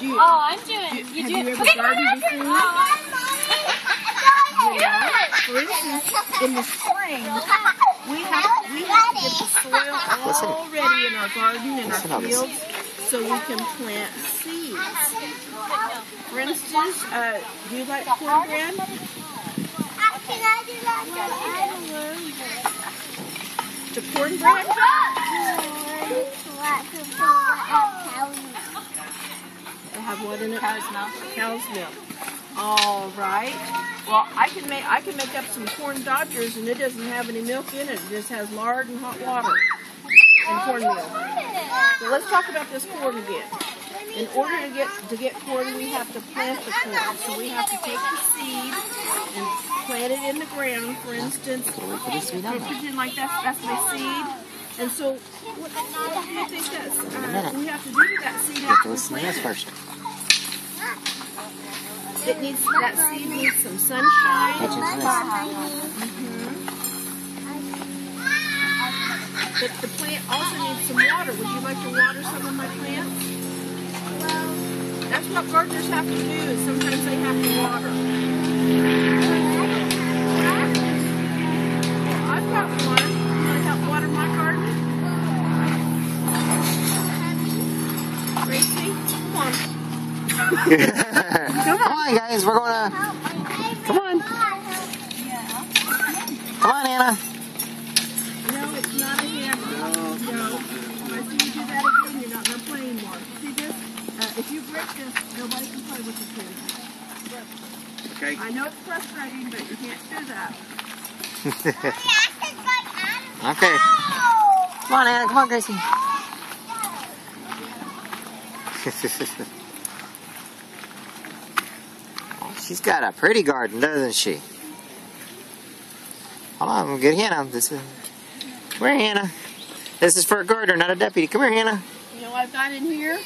I'm doing. Have you ever gardened before? For instance, in the spring, we have to get the soil all ready in our garden and our fields so we can plant seeds. For instance, do you like cornbread? The cornbread? They have what in it? Cow's milk. Cow's milk. All right. Well, I can make up some corn dodgers, and it doesn't have any milk in it. It just has lard and hot water and cornmeal. So let's talk about this corn again. In order to get corn, we have to plant the corn. So we have to take the seed and plant it in the ground. For instance, pretend like that's my seed. And so, what do you think we have to do to that seed after we plant it? That seed needs some sunshine. But the plant also needs some water. Would you like to water some of my plants? That's what gardeners have to do. Sometimes they have to water. I've got one. You want to help water my garden? Gracie, come on. Come on, guys. We're going to... Come on. Come on, Anna. No, it's not a hammer. No. If you do that again, you're not going to play anymore. See this? If you break this, nobody can play with this thing. Okay. I know it's frustrating, but you can't do that. Okay. Come on, Anna. Come on, Gracie. She's got a pretty garden, doesn't she? Hold on, get Hannah. Come here, Hannah. This is for a gardener, not a deputy. Come here, Hannah. You know what I've got in here?